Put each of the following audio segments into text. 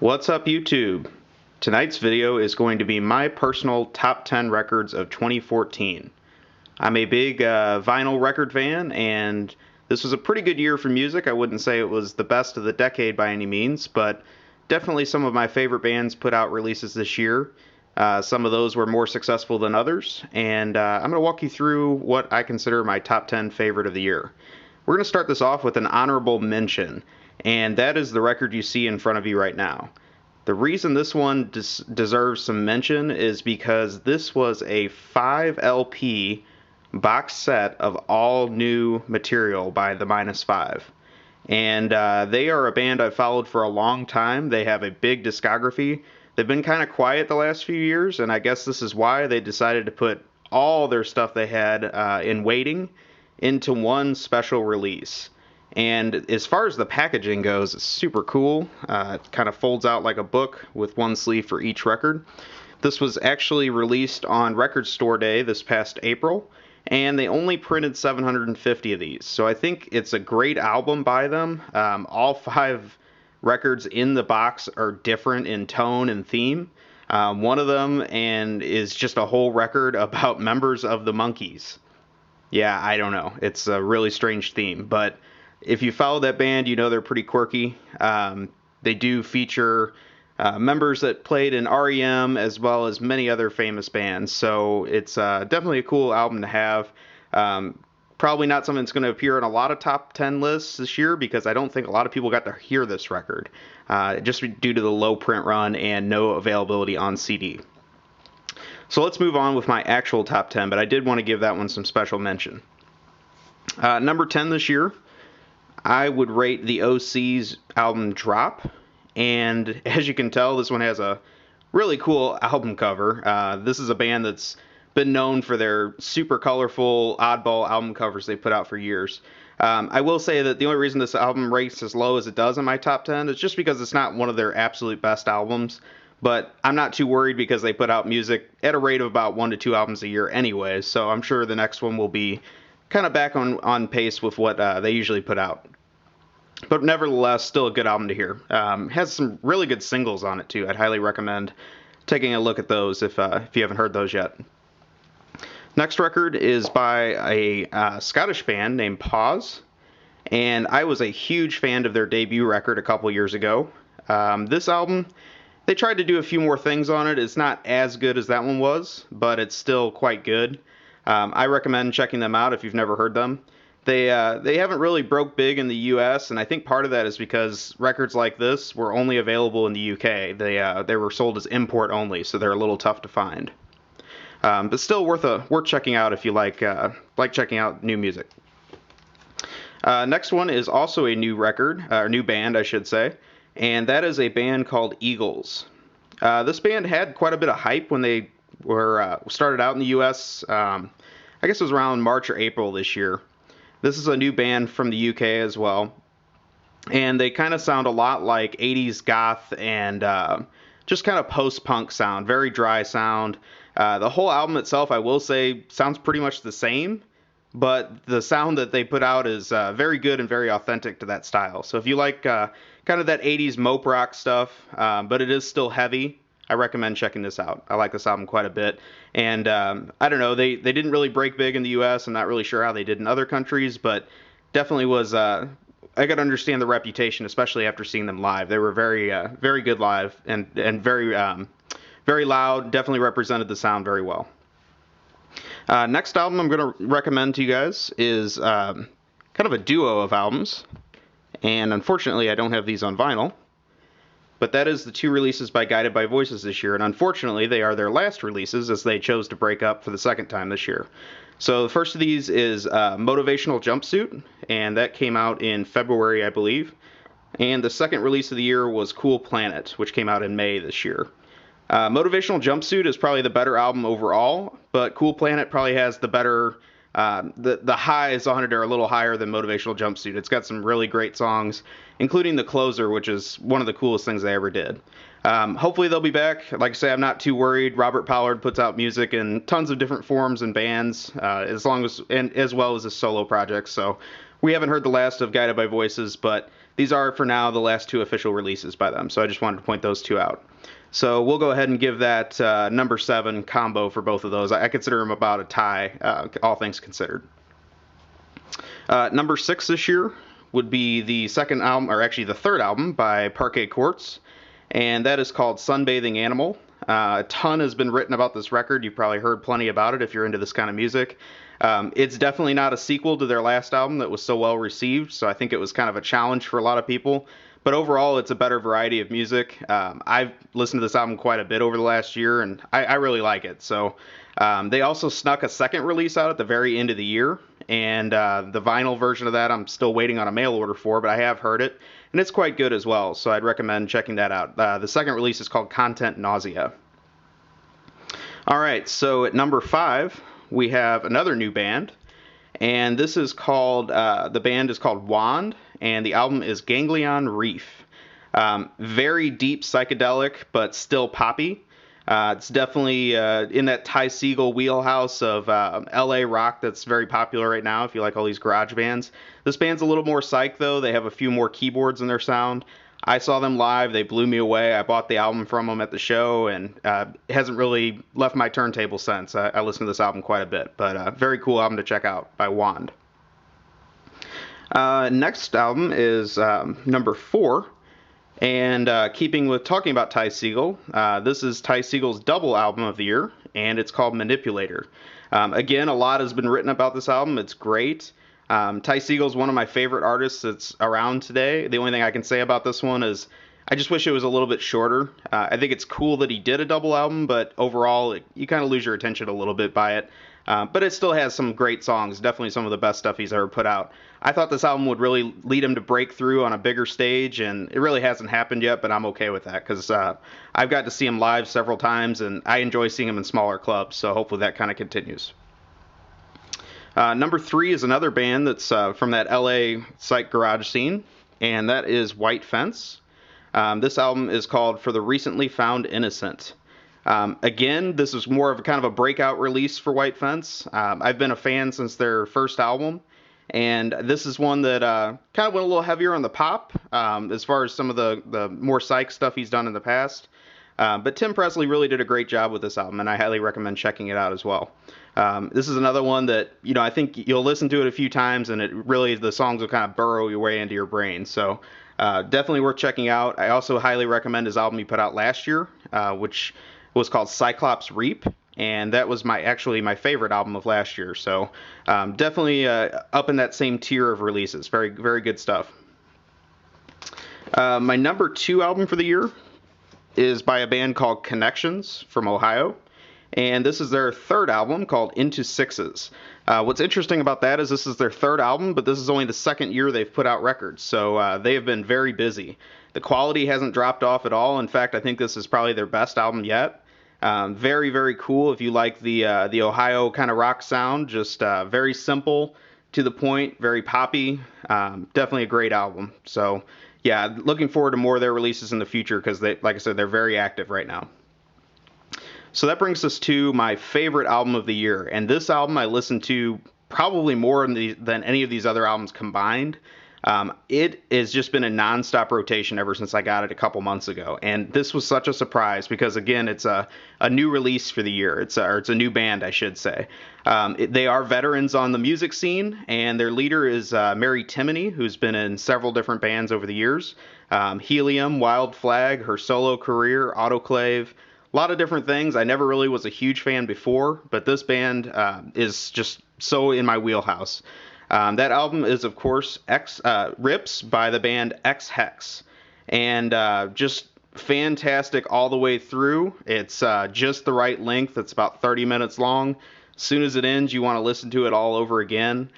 What's up, YouTube? Tonight's video is going to be my personal top 10 records of 2014. I'm a big vinyl record fan, and this was a pretty good year for music. I wouldn't say it was the best of the decade by any means, but definitely some of my favorite bands put out releases this year. Some of those were more successful than others, and I'm going to walk you through what I consider my top 10 favorite of the year. We're going to start this off with an honorable mention, and that is the record you see in front of you right now. The reason this one deserves some mention is because this was a 5 LP box set of all new material by the Minus Five. And they are a band I've followed for a long time. They have a big discography. They've been kind of quiet the last few years, and I guess this is why they decided to put all their stuff they had in waiting into one special release. And as far as the packaging goes, it's super cool. It kind of folds out like a book with one sleeve for each record. This was actually released on Record Store Day this past April, and they only printed 750 of these. So I think it's a great album by them. All 5 records in the box are different in tone and theme. One of them is just a whole record about members of the Monkees. Yeah, I don't know. It's a really strange theme, but if you follow that band, you know they're pretty quirky. They do feature members that played in REM as well as many other famous bands, so it's definitely a cool album to have. Probably not something that's going to appear in a lot of top 10 lists this year because I don't think a lot of people got to hear this record, just due to the low print run and no availability on CD. So let's move on with my actual top 10, but I did want to give that one some special mention. Number 10 this year, I would rate the OC's album Drop, and as you can tell, this one has a really cool album cover. This is a band that's been known for their super colorful, oddball album covers they put out for years. I will say that the only reason this album rates as low as it does in my top 10 is just because it's not one of their absolute best albums. But I'm not too worried because they put out music at a rate of about 1 to 2 albums a year anyway, so I'm sure the next one will be kind of back on pace with what they usually put out. But nevertheless, still a good album to hear. Has some really good singles on it, too. I'd highly recommend taking a look at those if you haven't heard those yet. Next record is by a Scottish band named Pause, and I was a huge fan of their debut record a couple years ago. This album, they tried to do a few more things on it. It's not as good as that one was, but it's still quite good. I recommend checking them out if you've never heard them. They haven't really broke big in the U.S., and I think part of that is because records like this were only available in the U.K. They were sold as import only, so they're a little tough to find. But still worth checking out if you like checking out new music. Next one is also a new record, or new band, I should say, and that is a band called Eagles. This band had quite a bit of hype when they were started out in the U.S. I guess it was around March or April this year. This is a new band from the U.K. as well, and they kind of sound a lot like 80s goth and just kind of post-punk sound, very dry sound. The whole album itself, I will say, sounds pretty much the same, but the sound that they put out is very good and very authentic to that style. So if you like kind of that 80s mope rock stuff, but it is still heavy, I recommend checking this out. I like this album quite a bit. And I don't know, they didn't really break big in the U.S. I'm not really sure how they did in other countries, but definitely was, I got to understand the reputation, especially after seeing them live. They were very good live and very loud, definitely represented the sound very well. Next album I'm going to recommend to you guys is kind of a duo of albums, and unfortunately I don't have these on vinyl, but that is the 2 releases by Guided by Voices this year, and unfortunately they are their last releases as they chose to break up for the second time this year. So the first of these is Motivational Jumpsuit, and that came out in February, I believe, and the second release of the year was Cool Planet, which came out in May this year. Motivational Jumpsuit is probably the better album overall, but Cool Planet probably has the better, the highs on it are a little higher than Motivational Jumpsuit. It's got some really great songs, including The Closer, which is one of the coolest things they ever did. Hopefully they'll be back. Like I say, I'm not too worried. Robert Pollard puts out music in tons of different forms and bands, as well as his solo projects. So we haven't heard the last of Guided by Voices, but these are, for now, the last 2 official releases by them, so I just wanted to point those 2 out. So we'll go ahead and give that number 7 combo for both of those. I consider them about a tie, all things considered. Number 6 this year would be the second album, or actually the third album by Parquet Courts, and that is called Sunbathing Animal. A ton has been written about this record. You've probably heard plenty about it if you're into this kind of music. It's definitely not a sequel to their last album that was so well received, so I think it was kind of a challenge for a lot of people. But overall, it's a better variety of music. I've listened to this album quite a bit over the last year, and I really like it. So they also snuck a second release out at the very end of the year, and the vinyl version of that I'm still waiting on a mail order for, but I have heard it, and it's quite good as well, so I'd recommend checking that out. The second release is called Content Nausea. All right, so at number 5, we have another new band, and this is called, the band is called Wand, and the album is Ganglion Reef. Very deep psychedelic, but still poppy. It's definitely in that Ty Segall wheelhouse of LA rock that's very popular right now, if you like all these garage bands. This band's a little more psych, though. They have a few more keyboards in their sound. I saw them live. They blew me away. I bought the album from them at the show, and it hasn't really left my turntable since. I listened to this album quite a bit, but very cool album to check out by Wand. Next album is number 4, and keeping with talking about Ty Segall, this is Ty Segall's double album of the year, and it's called Manipulator. Again, a lot has been written about this album. It's great. Ty Segall's one of my favorite artists that's around today. The only thing I can say about this one is I just wish it was a little bit shorter. I think it's cool that he did a double album, but overall, you kind of lose your attention a little bit by it. But it still has some great songs, definitely some of the best stuff he's ever put out. I thought this album would really lead him to break through on a bigger stage, and it really hasn't happened yet, but I'm okay with that because I've got to see him live several times, and I enjoy seeing him in smaller clubs, so hopefully that kind of continues. Number 3 is another band that's from that LA psych garage scene, and that is White Fence. This album is called For the Recently Found Innocent. Again, this is more of a kind of a breakout release for White Fence. I've been a fan since their first album, and this is one that kind of went a little heavier on the pop as far as some of the more psych stuff he's done in the past. But Tim Presley really did a great job with this album, and I highly recommend checking it out as well. This is another one that, I think you'll listen to it a few times, and the songs will kind of burrow your way into your brain. So definitely worth checking out. I also highly recommend his album he put out last year, which was called Cyclops Reap, and that was my favorite album of last year. So definitely up in that same tier of releases. Very, very good stuff. My number 2 album for the year is by a band called Connections from Ohio, and this is their third album called Into Sixes. What's interesting about that is this is their third album, but this is only the second year they've put out records, so they have been very busy. The quality hasn't dropped off at all. In fact, I think this is probably their best album yet. Very, very cool if you like the Ohio kind of rock sound, just very simple, to the point, very poppy. Definitely a great album. So yeah, looking forward to more of their releases in the future because, like I said, they're very active right now. So that brings us to my favorite album of the year. And this album I listened to probably more than any of these other albums combined. It has just been a nonstop rotation ever since I got it a couple months ago. And this was such a surprise because, again, it's a new release for the year. It's a new band, I should say. They are veterans on the music scene, and their leader is Mary Timony, who's been in several different bands over the years. Helium, Wild Flag, her solo career, Autoclave, a lot of different things. I never really was a huge fan before, but this band is just so in my wheelhouse. That album is, of course, Rips by the band X Hex, and just fantastic all the way through. It's just the right length. It's about 30 minutes long. As soon as it ends, you want to listen to it all over again.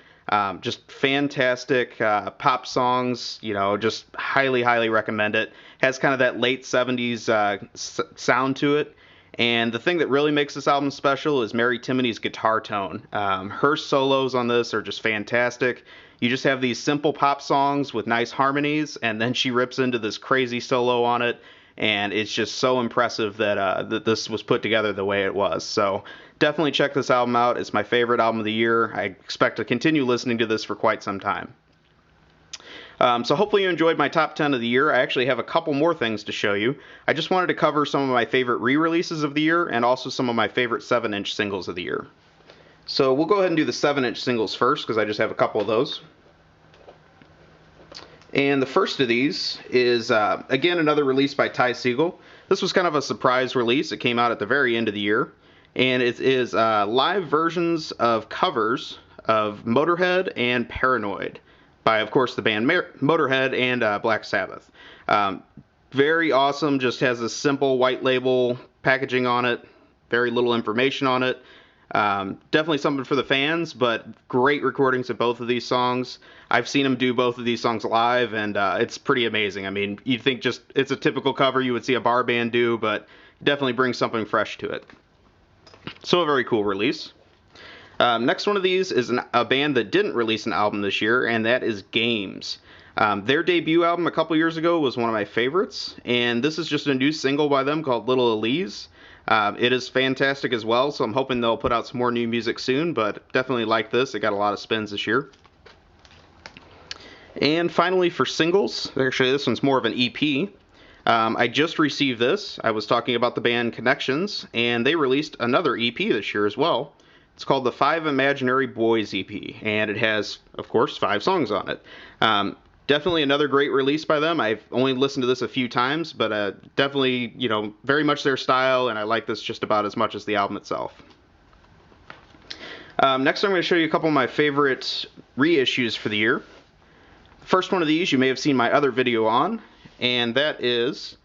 Just fantastic pop songs, just highly, highly recommend it. Has kind of that late 70s sound to it. And the thing that really makes this album special is Mary Timony's guitar tone. Her solos on this are just fantastic. You just have these simple pop songs with nice harmonies, and then she rips into this crazy solo on it, and it's just so impressive that this was put together the way it was. So definitely check this album out. It's my favorite album of the year. I expect to continue listening to this for quite some time. So hopefully you enjoyed my top 10 of the year. I actually have a couple more things to show you. I just wanted to cover some of my favorite re-releases of the year and also some of my favorite 7-inch singles of the year. So we'll go ahead and do the 7-inch singles first because I just have a couple of those. And the first of these is, again, another release by Ty Segall. This was kind of a surprise release. It came out at the very end of the year. And it is live versions of covers of Motorhead and Paranoid by, of course, the band Motorhead and Black Sabbath. Very awesome. Just has a simple white label packaging on it. Very little information on it. Definitely something for the fans, but great recordings of both of these songs. I've seen them do both of these songs live, and it's pretty amazing. I mean, you'd think just it's a typical cover you would see a bar band do, but definitely brings something fresh to it. So a very cool release. Next one of these is a band that didn't release an album this year, and that is Games. Their debut album a couple years ago was one of my favorites, and this is just a new single by them called Little Elise. It is fantastic as well, so I'm hoping they'll put out some more new music soon, but definitely like this. It got a lot of spins this year. And finally for singles, actually this one's more of an EP. I just received this. I was talking about the band Connections, and they released another EP this year as well. It's called the 5 Imaginary Boys EP, and it has, of course, 5 songs on it. Definitely another great release by them. I've only listened to this a few times, but definitely, very much their style, and I like this just about as much as the album itself. Next, I'm going to show you a couple of my favorite reissues for the year. The first one of these you may have seen my other video on, and that is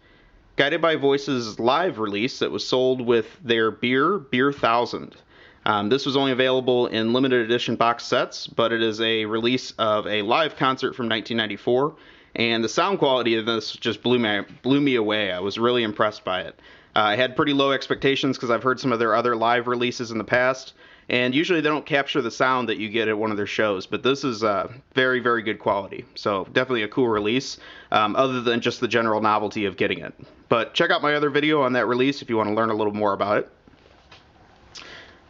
Guided by Voices' live release that was sold with their Beer 1000. This was only available in limited edition box sets, but it is a release of a live concert from 1994, and the sound quality of this just blew me away. I was really impressed by it. I had pretty low expectations because I've heard some of their other live releases in the past, and usually they don't capture the sound that you get at one of their shows, but this is very, very good quality. So definitely a cool release, other than just the general novelty of getting it. But check out my other video on that release if you want to learn a little more about it.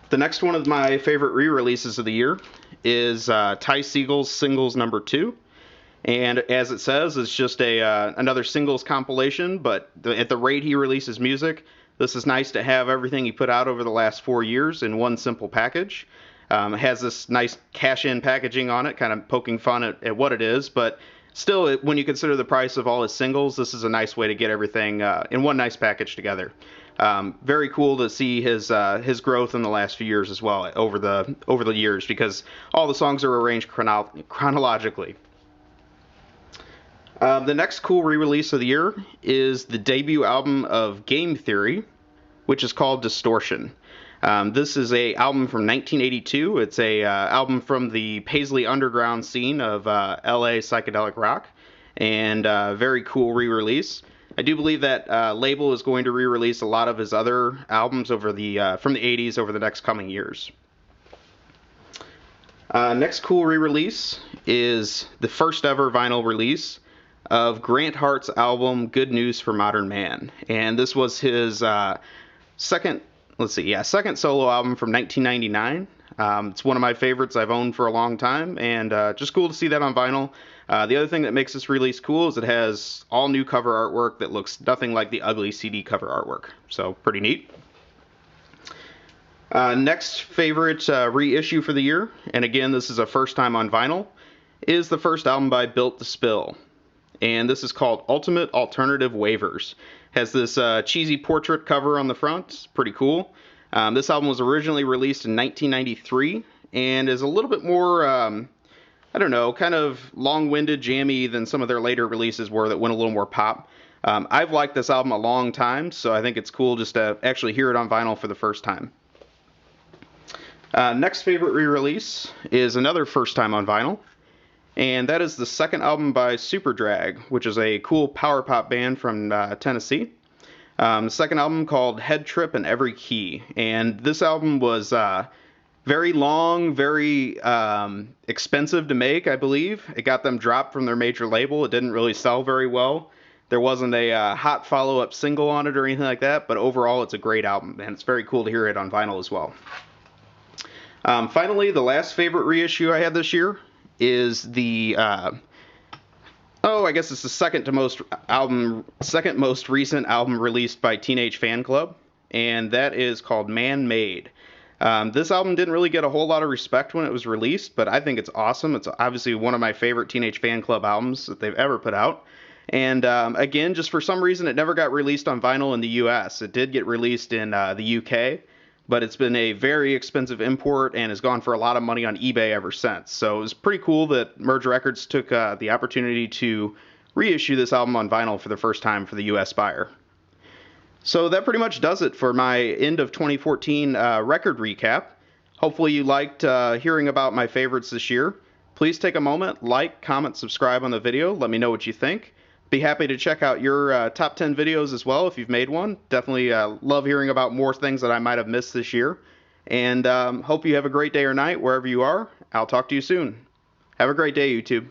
The next one of my favorite re-releases of the year is Ty Segall's Singles No. 2. And as it says, it's just another singles compilation, but at the rate he releases music, this is nice to have everything he put out over the last 4 years in one simple package. It has this nice cash-in packaging on it, kind of poking fun at what it is, but still, when you consider the price of all his singles, this is a nice way to get everything in one nice package together. Very cool to see his growth in the last few years as well over the years, because all the songs are arranged chronologically. The next cool re-release of the year is the debut album of Game Theory, which is called Distortion. This is an album from 1982. It's a album from the Paisley Underground scene of LA psychedelic rock, and very cool re-release. I do believe that label is going to re-release a lot of his other albums from the 80s over the next coming years. Next cool re-release is the first ever vinyl release of Grant Hart's album Good News for Modern Man, and this was his second solo album from 1999. It's one of my favorites I've owned for a long time, and just cool to see that on vinyl. The other thing that makes this release cool is it has all new cover artwork that looks nothing like the ugly CD cover artwork, so pretty neat. Next favorite reissue for the year, and again this is a first time on vinyl, is the first album by Built to Spill. And this is called Ultimate Alternative Waivers. Has this cheesy portrait cover on the front. It's pretty cool. This album was originally released in 1993 and is a little bit more, kind of long-winded, jammy than some of their later releases were that went a little more pop. I've liked this album a long time, so I think it's cool just to actually hear it on vinyl for the first time. Next favorite re-release is another first time on vinyl, and that is the second album by Superdrag, which is a cool power pop band from Tennessee. The second album called Head Trip in Every Key, and this album was very long, very expensive to make, I believe. It got them dropped from their major label. It didn't really sell very well. There wasn't a hot follow-up single on it or anything like that, but overall it's a great album, and it's very cool to hear it on vinyl as well. Finally, the last favorite reissue I had this year is the I guess it's the second most recent album released by Teenage Fan Club, and that is called Man Made. This album didn't really get a whole lot of respect when it was released, but I think it's awesome. It's obviously one of my favorite Teenage Fan Club albums that they've ever put out. And again, just for some reason, it never got released on vinyl in the U.S. It did get released in the U.K., but it's been a very expensive import and has gone for a lot of money on eBay ever since. So it was pretty cool that Merge Records took the opportunity to reissue this album on vinyl for the first time for the U.S. buyer. So that pretty much does it for my end of 2014 record recap. Hopefully you liked hearing about my favorites this year. Please take a moment, like, comment, subscribe on the video. Let me know what you think. Be happy to check out your top 10 videos as well if you've made one. Definitely love hearing about more things that I might have missed this year. And hope you have a great day or night wherever you are. I'll talk to you soon. Have a great day, YouTube.